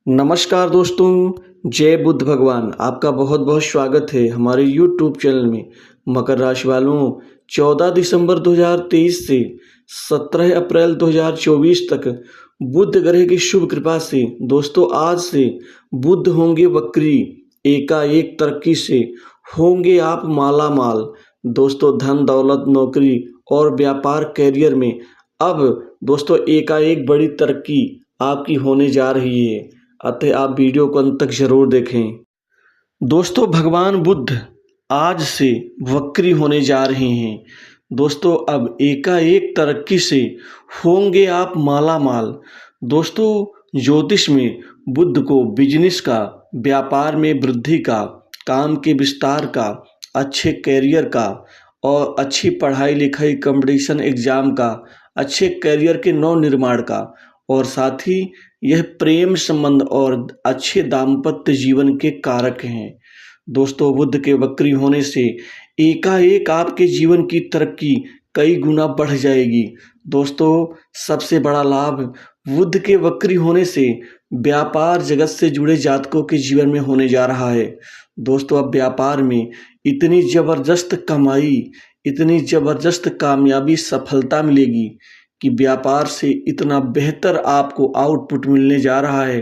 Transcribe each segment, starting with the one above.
नमस्कार दोस्तों, जय बुद्ध भगवान। आपका बहुत बहुत स्वागत है हमारे यूट्यूब चैनल में। मकर राशि वालों, 14 दिसंबर 2023 से 17 अप्रैल 2024 तक बुध ग्रह की शुभ कृपा से दोस्तों आज से बुध होंगे वक्री। एकाएक तरक्की से होंगे आप माला माल। दोस्तों धन दौलत नौकरी और व्यापार कैरियर में अब दोस्तों एकाएक बड़ी तरक्की आपकी होने जा रही है। अतः आप वीडियो को अंत तक जरूर देखें। दोस्तों भगवान बुद्ध आज से वक्री होने जा रहे हैं। दोस्तों अब एकाएक तरक्की से होंगे आप माला माल। दोस्तों ज्योतिष में बुद्ध को बिजनेस का, व्यापार में वृद्धि का, काम के विस्तार का, अच्छे कैरियर का और अच्छी पढ़ाई लिखाई कंपटीशन एग्जाम का, अच्छे कैरियर के नव निर्माण का और साथ ही यह प्रेम संबंध और अच्छे दाम्पत्य जीवन के कारक हैं। दोस्तों बुध के वक्री होने से एकाएक आपके जीवन की तरक्की कई गुना बढ़ जाएगी। दोस्तों सबसे बड़ा लाभ बुध के वक्री होने से व्यापार जगत से जुड़े जातकों के जीवन में होने जा रहा है। दोस्तों अब व्यापार में इतनी जबरदस्त कमाई, इतनी जबरदस्त कामयाबी, सफलता मिलेगी कि व्यापार से इतना बेहतर आपको आउटपुट मिलने जा रहा है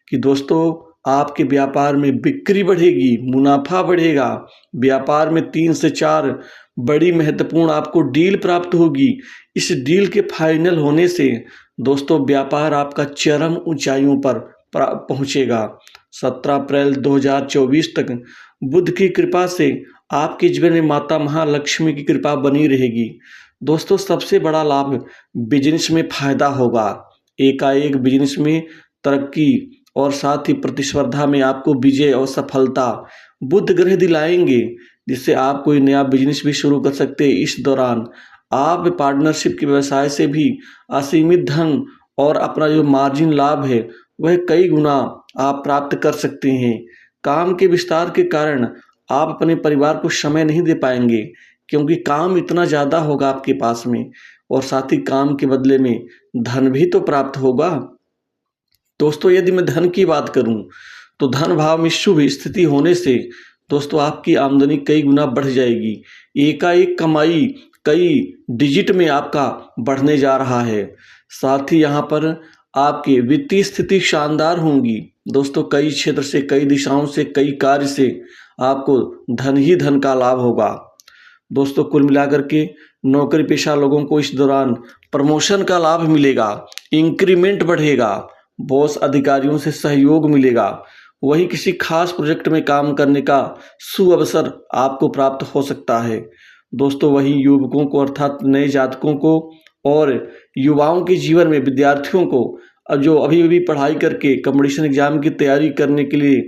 कि दोस्तों आपके व्यापार में बिक्री बढ़ेगी, मुनाफा बढ़ेगा। व्यापार में 3 से 4 बड़ी महत्वपूर्ण आपको डील प्राप्त होगी। इस डील के फाइनल होने से दोस्तों व्यापार आपका चरम ऊंचाइयों पर पहुंचेगा। 17 अप्रैल 2024 तक बुध की कृपा से आपके जीवन में माता महालक्ष्मी की कृपा बनी रहेगी। दोस्तों सबसे बड़ा लाभ बिजनेस में फायदा होगा। एकाएक बिजनेस में तरक्की और साथ ही प्रतिस्पर्धा में आपको विजय और सफलता बुध ग्रह दिलाएंगे, जिससे आप कोई नया बिजनेस भी शुरू कर सकते हैं। इस दौरान आप पार्टनरशिप के व्यवसाय से भी असीमित धन और अपना जो मार्जिन लाभ है वह कई गुना आप प्राप्त कर सकते हैं। काम के विस्तार के कारण आप अपने परिवार को समय नहीं दे पाएंगे, क्योंकि काम इतना ज़्यादा होगा आपके पास में और साथ ही काम के बदले में धन भी तो प्राप्त होगा। दोस्तों यदि मैं धन की बात करूं तो धन भाव में शुभ स्थिति होने से दोस्तों आपकी आमदनी कई गुना बढ़ जाएगी। एकाएक कमाई कई डिजिट में आपका बढ़ने जा रहा है। साथ ही यहाँ पर आपकी वित्तीय स्थिति शानदार होंगी। दोस्तों कई क्षेत्र से, कई दिशाओं से, कई कार्य से आपको धन ही धन का लाभ होगा। दोस्तों कुल मिलाकर के नौकरी पेशा लोगों को इस दौरान प्रमोशन का लाभ मिलेगा, इंक्रीमेंट बढ़ेगा, बॉस अधिकारियों से सहयोग मिलेगा। वही किसी खास प्रोजेक्ट में काम करने का सुअवसर आपको प्राप्त हो सकता है। दोस्तों वही युवकों को अर्थात नए जातकों को और युवाओं के जीवन में विद्यार्थियों को जो अभी अभी पढ़ाई करके कंपटीशन एग्जाम की तैयारी करने के लिए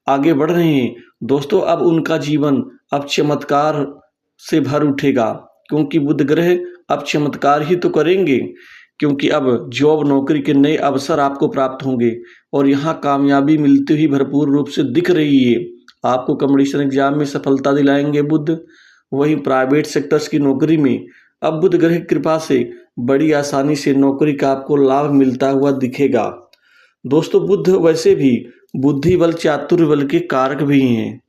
आगे बढ़ रहे हैं, दोस्तों अब उनका जीवन अब चमत्कार से भर उठेगा, क्योंकि बुध ग्रह अब चमत्कार ही तो करेंगे। क्योंकि अब जॉब नौकरी के नए अवसर आपको प्राप्त होंगे और यहाँ कामयाबी मिलती हुई भरपूर रूप से दिख रही है। आपको कंपटीशन एग्जाम में सफलता दिलाएंगे बुध। वहीं प्राइवेट सेक्टर्स की नौकरी में अब बुध ग्रह की कृपा से बड़ी आसानी से नौकरी का आपको लाभ मिलता हुआ दिखेगा। दोस्तों बुध वैसे भी बुद्धि बल चातुर्य बल के कारक भी हैं।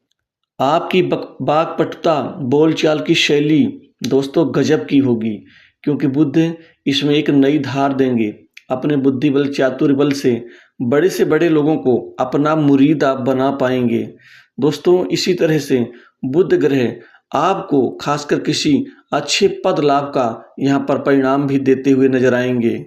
आपकी वाक्पटुता, बोलचाल की शैली दोस्तों गजब की होगी, क्योंकि बुद्ध इसमें एक नई धार देंगे। अपने बुद्धि बल चातुर्य बल से बड़े लोगों को अपना मुरीद आप बना पाएंगे। दोस्तों इसी तरह से बुध ग्रह आपको खासकर किसी अच्छे पद लाभ का यहाँ पर परिणाम भी देते हुए नजर आएंगे।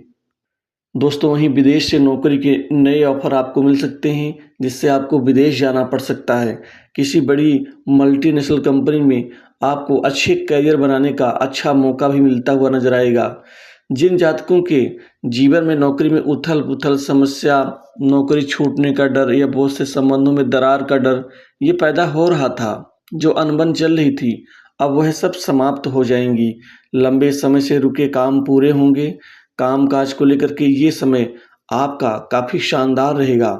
दोस्तों वहीं विदेश से नौकरी के नए ऑफर आपको मिल सकते हैं, जिससे आपको विदेश जाना पड़ सकता है। किसी बड़ी मल्टीनेशनल कंपनी में आपको अच्छे करियर बनाने का अच्छा मौका भी मिलता हुआ नजर आएगा। जिन जातकों के जीवन में नौकरी में उथल पुथल समस्या, नौकरी छूटने का डर या बहुत से संबंधों में दरार का डर ये पैदा हो रहा था, जो अनबन चल रही थी, अब वह सब समाप्त हो जाएंगी। लंबे समय से रुके काम पूरे होंगे। कामकाज को लेकर के ये समय आपका काफ़ी शानदार रहेगा।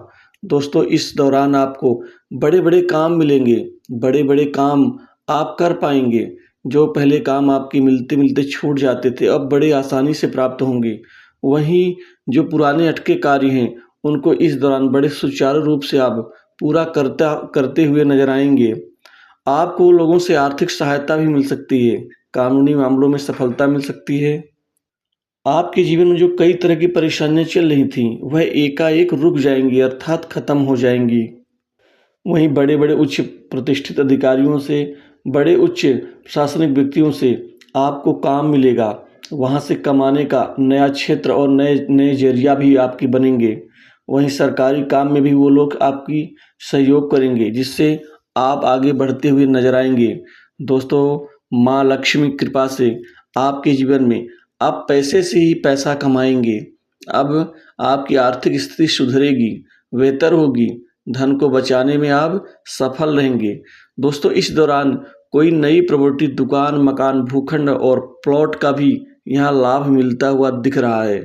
दोस्तों इस दौरान आपको बड़े बड़े काम मिलेंगे, बड़े बड़े काम आप कर पाएंगे। जो पहले काम आपके मिलते मिलते छूट जाते थे अब बड़े आसानी से प्राप्त होंगे। वहीं जो पुराने अटके कार्य हैं उनको इस दौरान बड़े सुचारू रूप से आप पूरा करते हुए नजर आएंगे। आपको लोगों से आर्थिक सहायता भी मिल सकती है, कानूनी मामलों में सफलता मिल सकती है। आपके जीवन में जो कई तरह की परेशानियां चल रही थीं, वह एकाएक रुक जाएंगी अर्थात खत्म हो जाएंगी। वहीं बड़े बड़े उच्च प्रतिष्ठित अधिकारियों से, बड़े उच्च प्रशासनिक व्यक्तियों से आपको काम मिलेगा। वहाँ से कमाने का नया क्षेत्र और नए नए जरिया भी आपके बनेंगे। वहीं सरकारी काम में भी वो लोग आपकी सहयोग करेंगे, जिससे आप आगे बढ़ते हुए नजर आएंगे। दोस्तों, माँ लक्ष्मी कृपा से आपके जीवन में आप पैसे से ही पैसा कमाएंगे। अब आपकी आर्थिक स्थिति सुधरेगी, बेहतर होगी, धन को बचाने में आप सफल रहेंगे। दोस्तों, इस दौरान कोई नई प्रॉपर्टी, दुकान, मकान, भूखंड और प्लॉट का भी यहाँ लाभ मिलता हुआ दिख रहा है।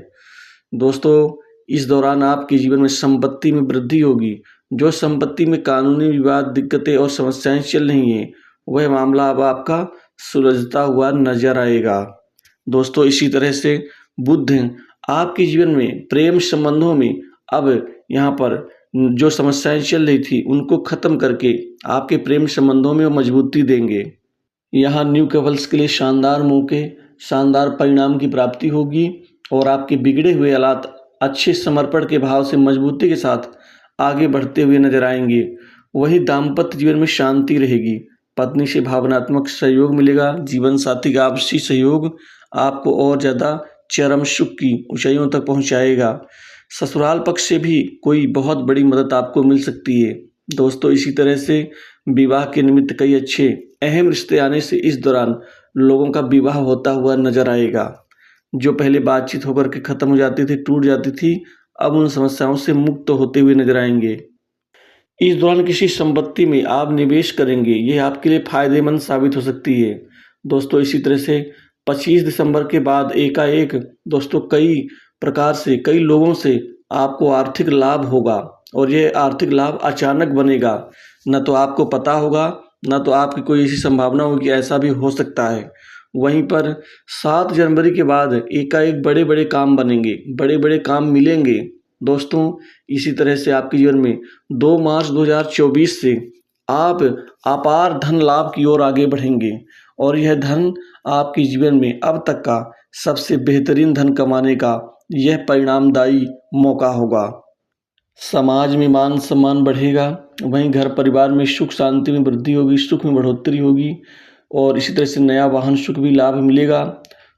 दोस्तों, इस दौरान आपके जीवन में संपत्ति में वृद्धि होगी। जो संपत्ति में कानूनी विवाद, दिक्कतें और समस्याएं चल रही हैं, वह मामला अब आपका सुलझता हुआ नजर आएगा। दोस्तों, इसी तरह से बुध आपके जीवन में प्रेम संबंधों में अब यहाँ पर जो समस्याएं चल रही थी, उनको खत्म करके आपके प्रेम संबंधों में वो मजबूती देंगे। यहाँ न्यू कपल्स के लिए शानदार मौके, शानदार परिणाम की प्राप्ति होगी और आपके बिगड़े हुए हालात अच्छे समर्पण के भाव से मजबूती के साथ आगे बढ़ते हुए नजर आएंगे। वही दाम्पत्य जीवन में शांति रहेगी। पत्नी से भावनात्मक सहयोग मिलेगा। जीवन साथी का आपसी सहयोग आपको और ज़्यादा चरम सुख की ऊंचाइयों तक पहुंचाएगा। ससुराल पक्ष से भी कोई बहुत बड़ी मदद आपको मिल सकती है। दोस्तों, इसी तरह से विवाह के निमित्त कई अच्छे अहम रिश्ते आने से इस दौरान लोगों का विवाह होता हुआ नजर आएगा। जो पहले बातचीत होकर के खत्म हो जाती थी, टूट जाती थी, अब उन समस्याओं से मुक्त होते हुए नजर आएंगे। इस दौरान किसी संपत्ति में आप निवेश करेंगे, यह आपके लिए फायदेमंद साबित हो सकती है। दोस्तों, इसी तरह से 25 दिसंबर के बाद एकाएक दोस्तों कई प्रकार से, कई लोगों से आपको आर्थिक लाभ होगा और यह आर्थिक लाभ अचानक बनेगा। न तो आपको पता होगा, न तो आपकी कोई ऐसी संभावना होगी, ऐसा भी हो सकता है। वहीं पर 7 जनवरी के बाद एकाएक बड़े बड़े काम बनेंगे, बड़े बड़े काम मिलेंगे। दोस्तों, इसी तरह से आपके जीवन में 2 मार्च 2024 से आप अपार धन लाभ की ओर आगे बढ़ेंगे और यह धन आपके जीवन में अब तक का सबसे बेहतरीन धन कमाने का यह परिणामदायी मौका होगा। समाज में मान सम्मान बढ़ेगा। वहीं घर परिवार में सुख शांति में वृद्धि होगी, सुख में बढ़ोतरी होगी और इसी तरह से नया वाहन सुख भी लाभ मिलेगा।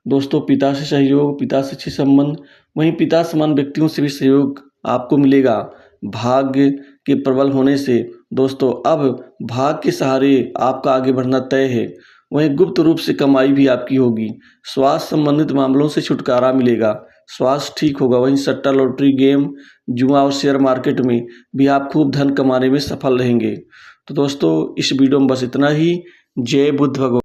दोस्तों, पिता से सहयोग, पिता से अच्छे संबंध, वहीं पिता समान व्यक्तियों से भी सहयोग आपको मिलेगा। भाग्य के प्रबल होने से दोस्तों अब भाग्य के सहारे आपका आगे बढ़ना तय है। वहीं गुप्त रूप से कमाई भी आपकी होगी। स्वास्थ्य संबंधित मामलों से छुटकारा मिलेगा, स्वास्थ्य ठीक होगा। वहीं सट्टा, लॉटरी, गेम, जुआ और शेयर मार्केट में भी आप खूब धन कमाने में सफल रहेंगे। तो दोस्तों, इस वीडियो में बस इतना ही। जय बुद्ध भगवान।